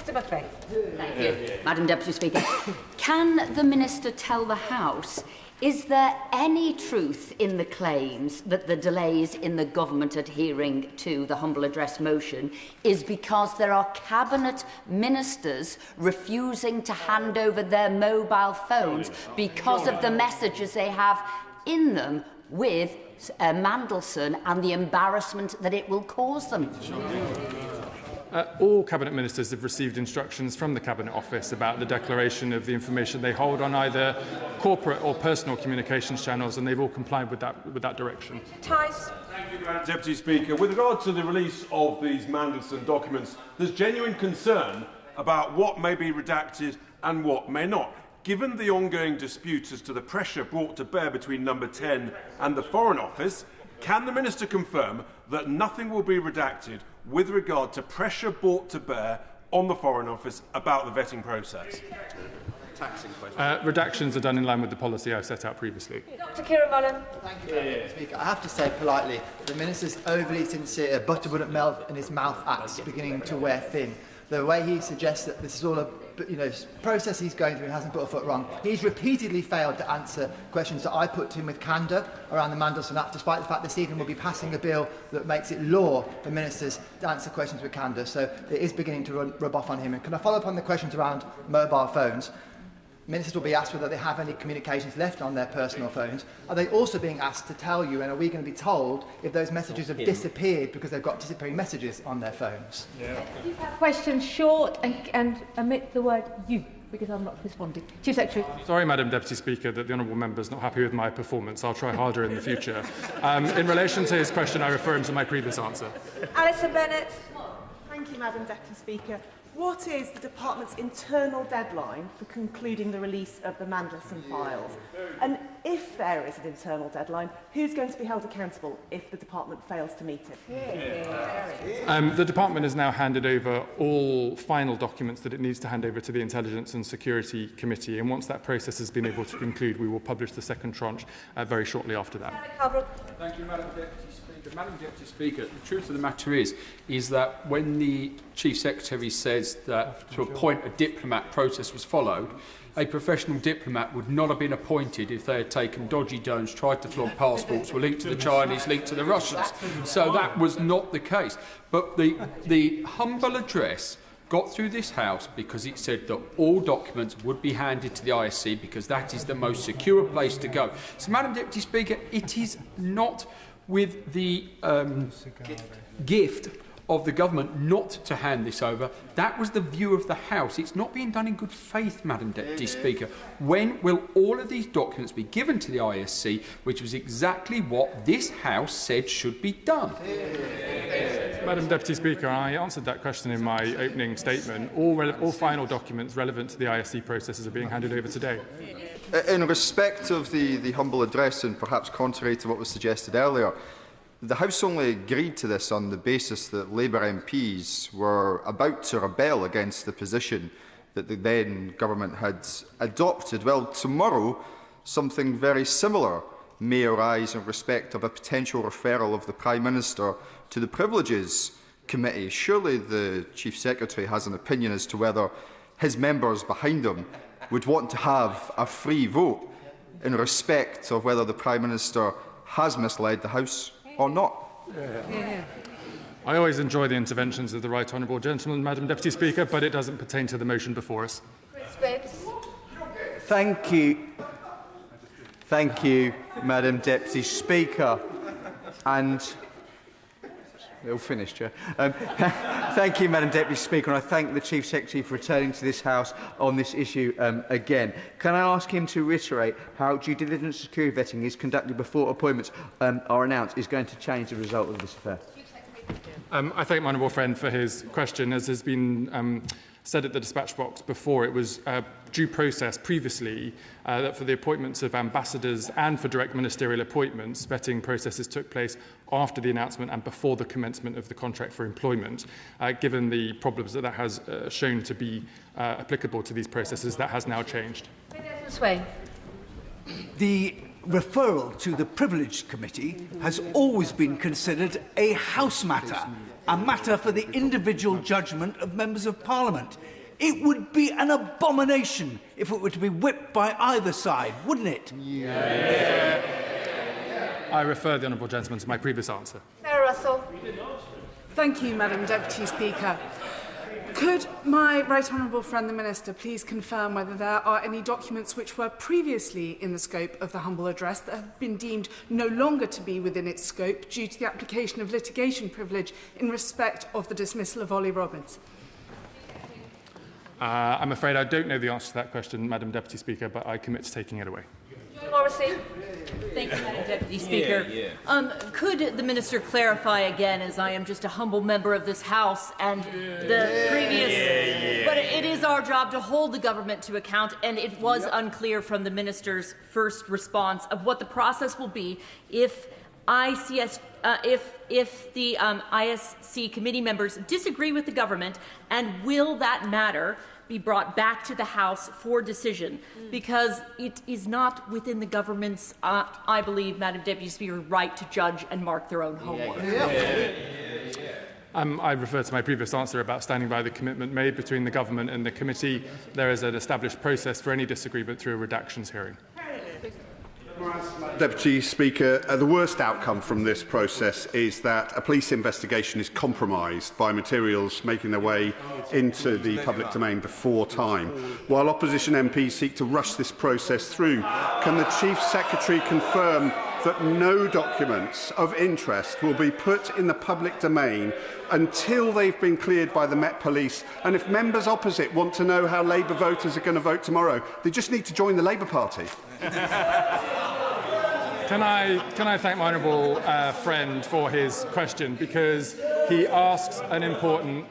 Mr McVeigh. Thank you, Madam Deputy Speaker. Can the Minister tell the House, is there any truth in the claims that the delays in the government adhering to the humble address motion is because there are cabinet ministers refusing to hand over their mobile phones because of the messages they have in them with Mandelson and the embarrassment that it will cause them? All Cabinet Ministers have received instructions from the Cabinet Office about the declaration of the information they hold on either corporate or personal communications channels, and they've all complied with that direction. Ties. Thank you, Madam Deputy Speaker. With regard to the release of these Mandelson documents, there's genuine concern about what may be redacted and what may not. Given the ongoing dispute as to the pressure brought to bear between Number 10 and the Foreign Office, can the Minister confirm that nothing will be redacted with regard to pressure brought to bear on the Foreign Office about the vetting process? Redactions are done in line with the policy I've set out previously. Dr Ciara Mullen. Thank you, Speaker. I have to say politely, the Minister's overly sincere, butter wouldn't melt in his mouth acts beginning to wear thin. The way he suggests that this is all a process he's going through and hasn't put a foot wrong. He's repeatedly failed to answer questions that I put to him with candour around the Mandelson Act, despite the fact this evening we'll be passing a bill that makes it law for ministers to answer questions with candour. So it is beginning to rub off on him. And can I follow up on the questions around mobile phones? Ministers will be asked whether they have any communications left on their personal phones. Are they also being asked to tell you, and are we going to be told if those messages have disappeared because they've got disappearing messages on their phones? Questions short and omit the word you, because I'm not responding. Chief Secretary. Sorry, Madam Deputy Speaker, that the honourable member is not happy with my performance. I'll try harder in the future. In relation to his question, I refer him to my previous answer. Alison Bennett. Thank you, Madam Deputy Speaker. What is the Department's internal deadline for concluding the release of the Mandelson files? And if there is an internal deadline, who's going to be held accountable if the Department fails to meet it? The Department has now handed over all final documents that it needs to hand over to the Intelligence and Security Committee, and once that process has been able to conclude, we will publish the second tranche very shortly after that. Thank you, Madam Deputy Speaker. Madam Deputy Speaker, the truth of the matter is that when the Chief Secretary says that to appoint a diplomat process was followed, a professional diplomat would not have been appointed if they had taken dodgy loans, tried to flog passports, were linked to the Chinese, linked to the Russians. So that was not the case. But the humble address got through this House because it said that all documents would be handed to the ISC because that is the most secure place to go. So, Madam Deputy Speaker, it is not with the gift of the government not to hand this over. That was the view of the House. It's not being done in good faith, Madam Deputy Speaker. When will all of these documents be given to the ISC, which was exactly what this House said should be done? Madam Deputy Speaker, I answered that question in my opening statement. All final documents relevant to the ISC processes are being handed over today. In respect of the humble address, and perhaps contrary to what was suggested earlier, the House only agreed to this on the basis that Labour MPs were about to rebel against the position that the then government had adopted. Well, tomorrow, something very similar may arise in respect of a potential referral of the Prime Minister to the Privileges Committee. Surely the Chief Secretary has an opinion as to whether his members behind him would want to have a free vote in respect of whether the Prime Minister has misled the House or not. I always enjoy the interventions of the right honourable gentleman, Madam Deputy Speaker, but it doesn't pertain to the motion before us. Thank you, Madam Deputy Speaker. And we'll finish, Chair. Thank you, Madam Deputy Speaker, and I thank the Chief Secretary for returning to this House on this issue again. Can I ask him to reiterate how due diligence security vetting is conducted before appointments are announced is going to change the result of this affair? I thank my honourable friend for his question. As has been said at the dispatch box before, it was due process previously that for the appointments of ambassadors and for direct ministerial appointments, vetting processes took place after the announcement and before the commencement of the contract for employment. Given the problems that has shown to be applicable to these processes, that has now changed. The referral to the Privileged Committee has always been considered a House matter. a matter for the individual judgment of members of Parliament. It would be an abomination if it were to be whipped by either side, wouldn't it? I refer the honourable gentleman to my previous answer. Sarah Russell. Thank you, Madam Deputy Speaker. Could my right honourable friend the Minister please confirm whether there are any documents which were previously in the scope of the humble address that have been deemed no longer to be within its scope due to the application of litigation privilege in respect of the dismissal of Ollie Robbins? I'm afraid I don't know the answer to that question, Madam Deputy Speaker, but I commit to taking it away. Morrissey. Thank you, Madam Deputy Speaker. Could the Minister clarify again, as I am just a humble member of this House and the previous... But it is our job to hold the government to account, and it was unclear from the Minister's first response of what the process will be if if the ISC committee members disagree with the government, and will that matter be brought back to the House for decision, because it is not within the government's, I believe, Madam Deputy Speaker, right to judge and mark their own homework. I refer to my previous answer about standing by the commitment made between the government and the committee. There is an established process for any disagreement through a redactions hearing. Deputy Speaker, the worst outcome from this process is that a police investigation is compromised by materials making their way into the public domain before time. While opposition MPs seek to rush this process through, can the Chief Secretary confirm that no documents of interest will be put in the public domain until they've been cleared by the Met Police? And if members opposite want to know how Labour voters are going to vote tomorrow, they just need to join the Labour Party. Can I thank my honourable friend for his question, because he asks an important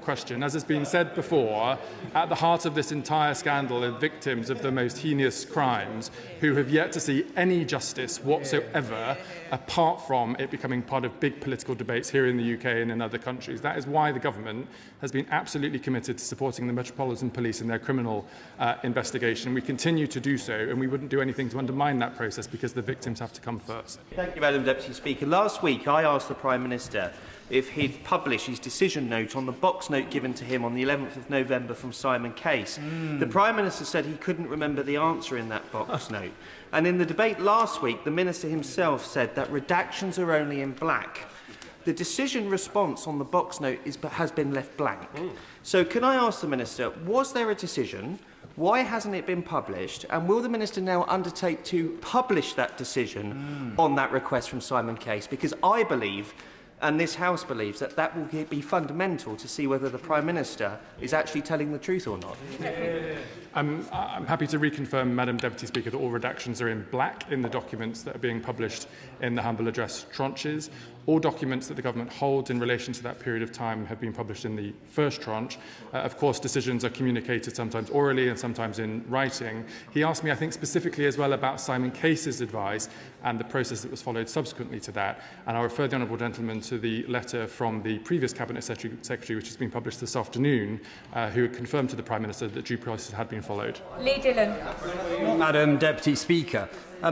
question. As has been said before, at the heart of this entire scandal are victims of the most heinous crimes who have yet to see any justice whatsoever, apart from it becoming part of big political debates here in the UK and in other countries. That is why the government has been absolutely committed to supporting the Metropolitan Police in their criminal investigation. We continue to do so, and we wouldn't do anything to undermine that process, because the victims have to come first. Thank you, Madam Deputy Speaker. Last week, I asked the Prime Minister if he'd publish his decision note on the box note given to him on the 11th of November from Simon Case. The Prime Minister said he couldn't remember the answer in that box note. And in the debate last week, the Minister himself said that redactions are only in black. The decision response on the box note has been left blank. So can I ask the Minister, was there a decision? Why hasn't it been published? And will the Minister now undertake to publish that decision on that request from Simon Case? Because I believe, and this House believes, that that will be fundamental to see whether the Prime Minister is actually telling the truth or not. I'm happy to reconfirm, Madam Deputy Speaker, that all redactions are in black in the documents that are being published in the humble address tranches. All documents that the government holds in relation to that period of time have been published in the first tranche. Of course, decisions are communicated sometimes orally and sometimes in writing. He asked me, I think, specifically as well about Simon Case's advice and the process that was followed subsequently to that. And I'll refer the honourable gentleman to the letter from the previous Cabinet Secretary, which has been published this afternoon, who confirmed to the Prime Minister that due process had been followed. Lee Dillon. Madam Deputy Speaker,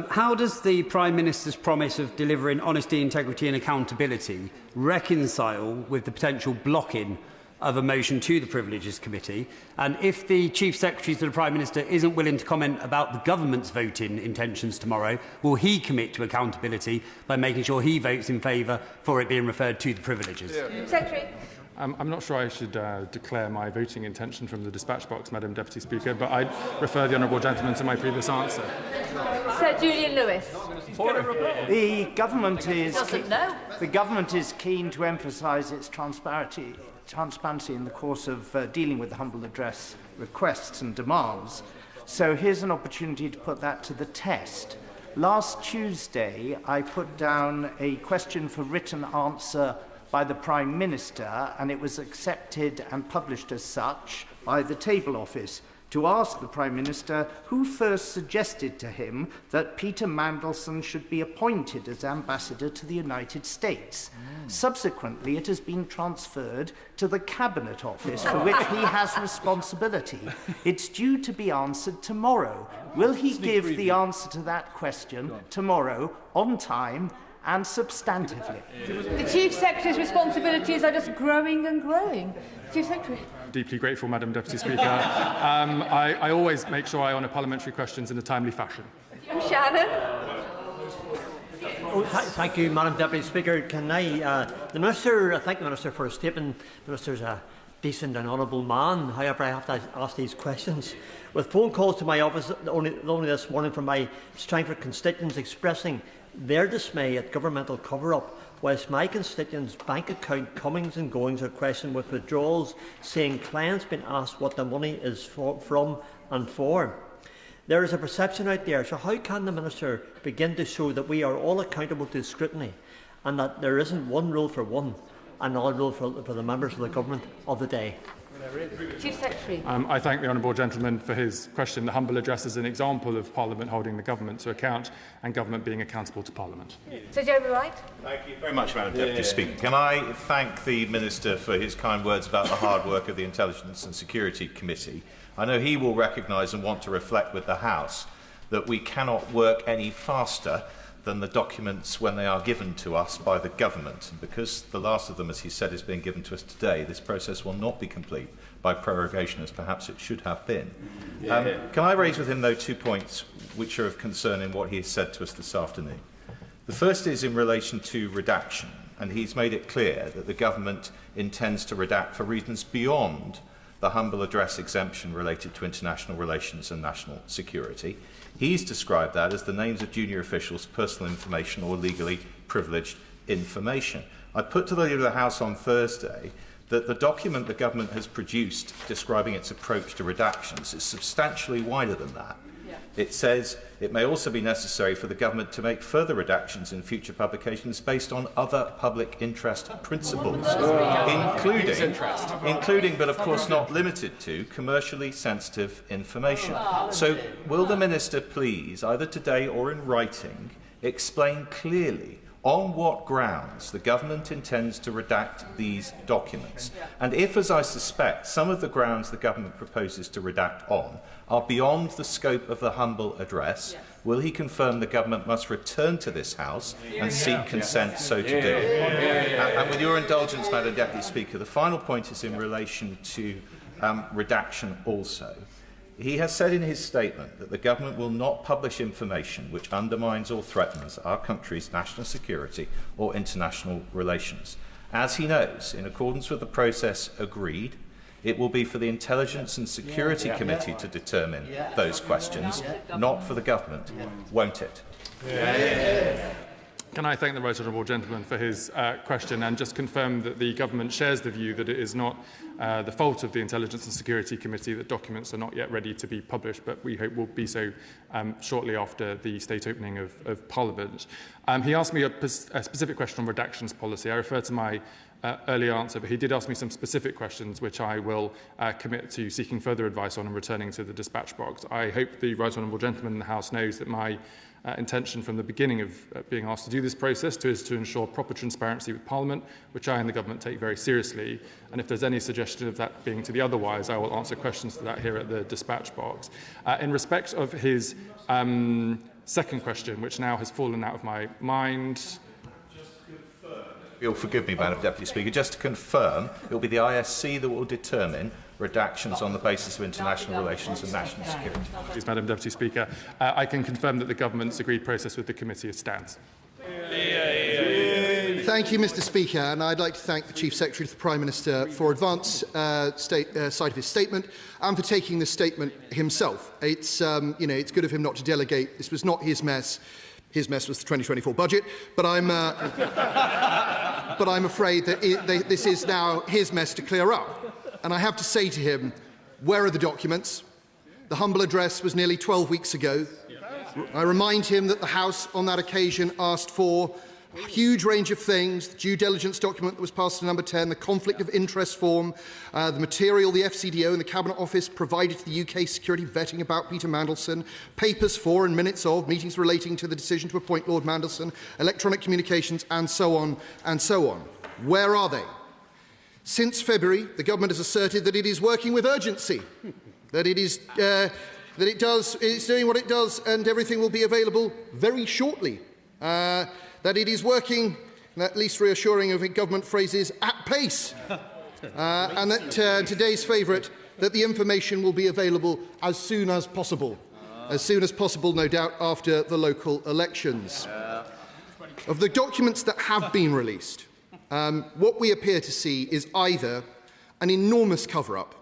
how does the Prime Minister's promise of delivering honesty, integrity and accountability reconcile with the potential blocking of a motion to the Privileges Committee? And if the Chief Secretary to the Prime Minister isn't willing to comment about the government's voting intentions tomorrow, will he commit to accountability by making sure he votes in favour for it being referred to the Privileges? Secretary. I'm not sure I should declare my voting intention from the dispatch box, Madam Deputy Speaker, but I refer the honourable gentleman to my previous answer. Sir Julian Lewis. The government is keen to emphasise its transparency in the course of dealing with the humble address requests and demands. So here's an opportunity to put that to the test. Last Tuesday, I put down a question for written answer by the Prime Minister, and it was accepted and published as such by the Table Office, to ask the Prime Minister who first suggested to him that Peter Mandelson should be appointed as Ambassador to the United States. Subsequently, it has been transferred to the Cabinet Office, for which he has responsibility. It's due to be answered tomorrow. Will he give the answer to that question tomorrow, on time, and substantively. The Chief Secretary's responsibilities are just growing and growing. Chief Secretary. Deeply grateful, Madam Deputy Speaker. I always make sure I honour parliamentary questions in a timely fashion. Shannon. Oh, thank you, Madam Deputy Speaker. Can I, the Minister, I thank the Minister for his statement. The Minister's a decent and honourable man. However, I have to ask these questions. With phone calls to my office only this morning from my Strangford constituents expressing their dismay at governmental cover-up, whilst my constituents' bank account comings and goings are questioned with withdrawals, saying clients being asked what the money is from and for. There is a perception out there, so how can the Minister begin to show that we are all accountable to scrutiny and that there isn't one rule for one and another rule for the members of the government of the day? Chief Secretary. I thank the honourable gentleman for his question. The humble address is an example of Parliament holding the government to account and government being accountable to Parliament. Sir Jeremy Wright. Thank you very much, Madam Deputy Speaker. Can I thank the Minister for his kind words about the hard work of the Intelligence and Security Committee. I know he will recognise and want to reflect with the House that we cannot work any faster than the documents when they are given to us by the government. And because the last of them, as he said, is being given to us today, this process will not be complete by prorogation as perhaps it should have been. Can I raise with him, though, 2 points which are of concern in what he has said to us this afternoon? The first is in relation to redaction, and he's made it clear that the government intends to redact for reasons beyond the humble address exemption related to international relations and national security. He's described that as the names of junior officials, personal information or legally privileged information. I put to the Leader of the House on Thursday that the document the government has produced describing its approach to redactions is substantially wider than that. It says it may also be necessary for the government to make further redactions in future publications based on other public interest principles, including but of course not limited to, commercially sensitive information. So will the Minister please, either today or in writing, explain clearly on what grounds the government intends to redact these documents? And if, as I suspect, some of the grounds the government proposes to redact on are beyond the scope of the humble address, will he confirm the government must return to this House and seek consent so to do? And with your indulgence, Madam Deputy Speaker, the final point is in relation to redaction also. He has said in his statement that the government will not publish information which undermines or threatens our country's national security or international relations. As he knows, in accordance with the process agreed, it will be for the Intelligence and Security Committee to determine those questions, not for the government, won't it? Can I thank the Right Honourable Gentleman for his question and just confirm that the government shares the view that it is not the fault of the Intelligence and Security Committee that documents are not yet ready to be published, but we hope will be so shortly after the state opening of Parliament. He asked me a specific question on redactions policy. I refer to my earlier answer, but he did ask me some specific questions which I will commit to seeking further advice on and returning to the dispatch box. I hope the Right Honourable Gentleman in the House knows that my intention from the beginning of being asked to do this process is to ensure proper transparency with Parliament, which I and the government take very seriously. And if there's any suggestion of that being to the otherwise, I will answer questions to that here at the dispatch box. In respect of his second question, which now has fallen out of my mind. You'll forgive me, Madam Deputy Speaker. Just to confirm, it will be the ISC that will determine redactions on the basis of international relations and national security. Please, Madam Deputy Speaker. I can confirm that the government's agreed process with the committee stands. Thank you, Mr. Speaker, and I'd like to thank the Chief Secretary to the Prime Minister for advance side of his statement and for taking the statement himself. It's it's good of him not to delegate. This was not his mess. His mess was the 2024 budget, but I'm afraid that this is now his mess to clear up. And I have to say to him, where are the documents? The humble address was nearly 12 weeks ago. I remind him that the House on that occasion asked for a huge range of things: the due diligence document that was passed to number 10, the conflict of interest form, the material the FCDO and the Cabinet Office provided to the UK security vetting about Peter Mandelson, papers for and minutes of meetings relating to the decision to appoint Lord Mandelson, electronic communications, and so on and so on. Where are they? Since February, the government has asserted that it is working with urgency, that it's doing what it does, and everything will be available very shortly. that it is working, at least reassuring of government phrases, at pace, and that today's favourite, that the information will be available as soon as possible. As soon as possible, no doubt, after the local elections. Of the documents that have been released, what we appear to see is either an enormous cover-up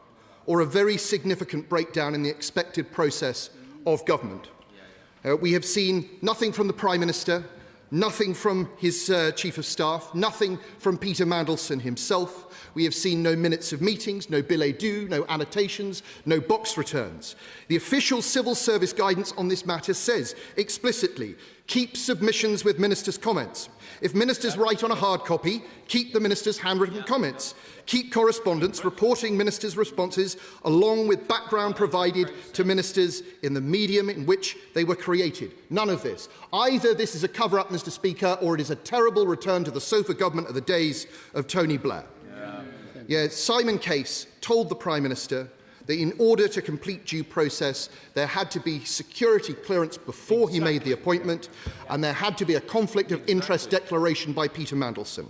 or a very significant breakdown in the expected process of government. We have seen nothing from the Prime Minister, nothing from his Chief of Staff, nothing from Peter Mandelson himself. We have seen no minutes of meetings, no billets doux, no annotations, no box returns. The official civil service guidance on this matter says explicitly, keep submissions with ministers' comments. If ministers write on a hard copy, keep the ministers' handwritten comments. Keep correspondence reporting ministers' responses along with background provided to ministers in the medium in which they were created. None of this. Either this is a cover-up, Mr. Speaker, or it is a terrible return to the sofa government of the days of Tony Blair. Simon Case told the Prime Minister that in order to complete due process, there had to be security clearance before he made the appointment, and there had to be a conflict of interest declaration by Peter Mandelson.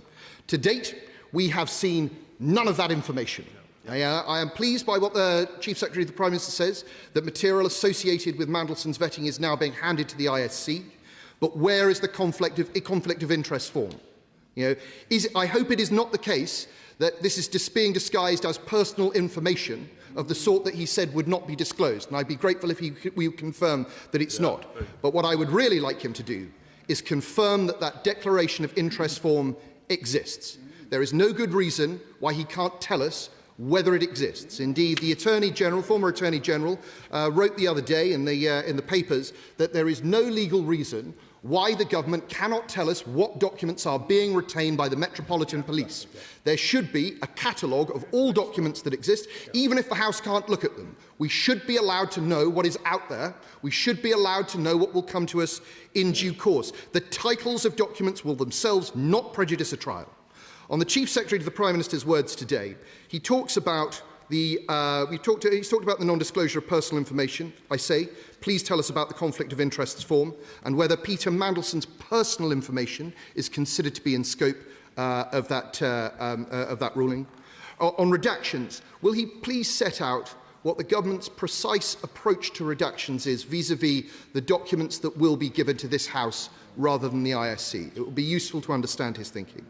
To date, we have seen none of that information. I am pleased by what the Chief Secretary of the Prime Minister says, that material associated with Mandelson's vetting is now being handed to the ISC. But where is the conflict of interest form? I hope it is not the case that this is being disguised as personal information of the sort that he said would not be disclosed. And I'd be grateful if we would confirm that it's not. But what I would really like him to do is confirm that that declaration of interest form exists. There is no good reason why he can't tell us whether it exists. Indeed, the Attorney General, former Attorney General, wrote the other day in the papers that there is no legal reason why the government cannot tell us what documents are being retained by the Metropolitan Police. There should be a catalogue of all documents that exist, even if the House can't look at them. We should be allowed to know what is out there. We should be allowed to know what will come to us in due course. The titles of documents will themselves not prejudice a trial. On the Chief Secretary to the Prime Minister's words today, he talks about he's talked about the non-disclosure of personal information. I say, please tell us about the conflict of interests form and whether Peter Mandelson's personal information is considered to be in scope of that ruling. On redactions, will he please set out what the government's precise approach to redactions is vis-à-vis the documents that will be given to this House rather than the ISC? It will be useful to understand his thinking.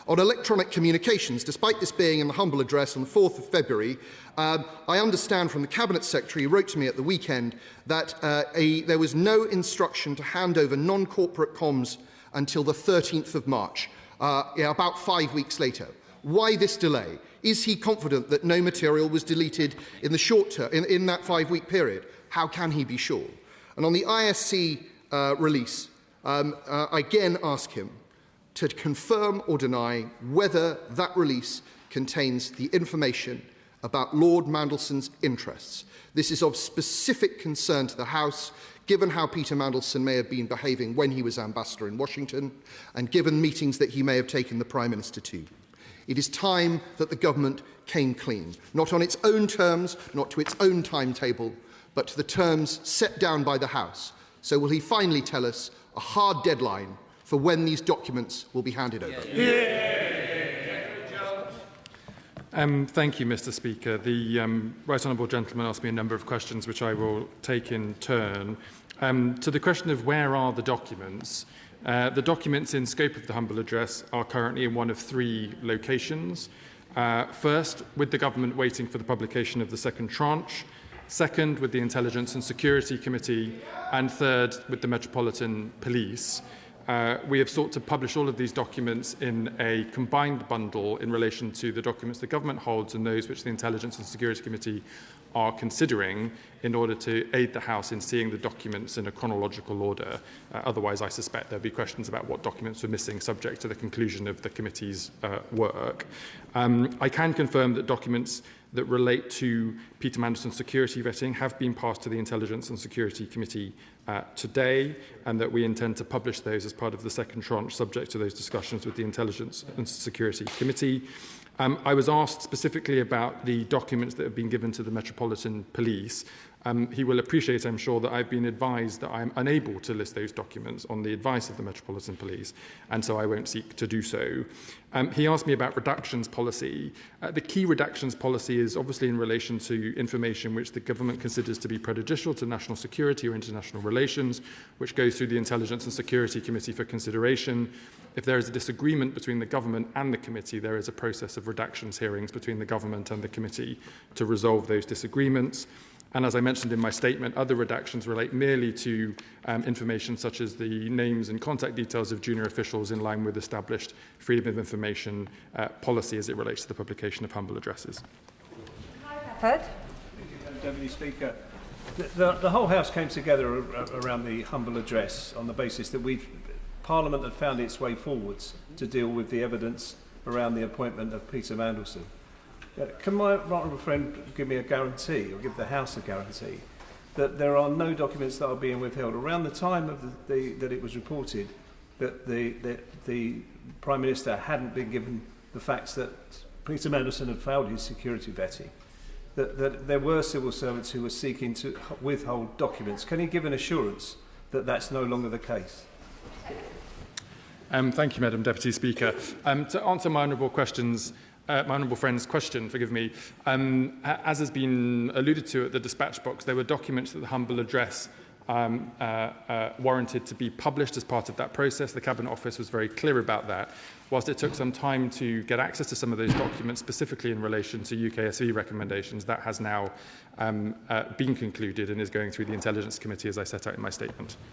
On electronic communications, despite this being in the humble address on the 4th of February, I understand from the Cabinet Secretary who wrote to me at the weekend that there was no instruction to hand over non-corporate comms until the 13th of March, about 5 weeks later. Why this delay? Is he confident that no material was deleted in the short term, in that 5-week period? How can he be sure? And on the ISC release, I again ask him to confirm or deny whether that release contains the information about Lord Mandelson's interests. This is of specific concern to the House, given how Peter Mandelson may have been behaving when he was ambassador in Washington, and given meetings that he may have taken the Prime Minister to. It is time that the government came clean, not on its own terms, not to its own timetable, but to the terms set down by the House. So will he finally tell us a hard deadline for when these documents will be handed over? Thank you, Mr. Speaker. The Right Honourable Gentleman asked me a number of questions which I will take in turn. To the question of where are the documents in scope of the humble address are currently in one of 3 locations. First, with the government waiting for the publication of the second tranche. Second, with the Intelligence and Security Committee. And third, with the Metropolitan Police. We have sought to publish all of these documents in a combined bundle in relation to the documents the government holds and those which the Intelligence and Security Committee are considering in order to aid the House in seeing the documents in a chronological order. Otherwise, I suspect there'll be questions about what documents were missing subject to the conclusion of the committee's work. I can confirm that documents that relate to Peter Mandelson's security vetting have been passed to the Intelligence and Security Committee today, and that we intend to publish those as part of the second tranche, subject to those discussions with the Intelligence and Security Committee. I was asked specifically about the documents that have been given to the Metropolitan Police. He will appreciate, I'm sure, that I've been advised that I am unable to list those documents on the advice of the Metropolitan Police, and so I won't seek to do so. He asked me about redactions policy. The key redactions policy is obviously in relation to information which the government considers to be prejudicial to national security or international relations, which goes through the Intelligence and Security Committee for consideration. If there is a disagreement between the government and the committee, there is a process of redactions hearings between the government and the committee to resolve those disagreements. And as I mentioned in my statement, other redactions relate merely to information such as the names and contact details of junior officials in line with established freedom of information policy as it relates to the publication of humble addresses. Deputy Speaker, the whole House came together around the humble address on the basis that Parliament had found its way forwards to deal with the evidence around the appointment of Peter Mandelson. Can my right honourable friend give me a guarantee, or give the House a guarantee, that there are no documents that are being withheld? Around the time of that it was reported that the Prime Minister hadn't been given the facts that Peter Mandelson had failed his security vetting, that there were civil servants who were seeking to withhold documents. Can he give an assurance that that's no longer the case? Thank you, Madam Deputy Speaker. To answer my honourable questions, my honourable friend's question, forgive me, as has been alluded to at the dispatch box, there were documents that the humble address warranted to be published as part of that process. The Cabinet Office was very clear about that. Whilst it took some time to get access to some of those documents, specifically in relation to UKSV recommendations, that has now been concluded and is going through the Intelligence Committee, as I set out in my statement.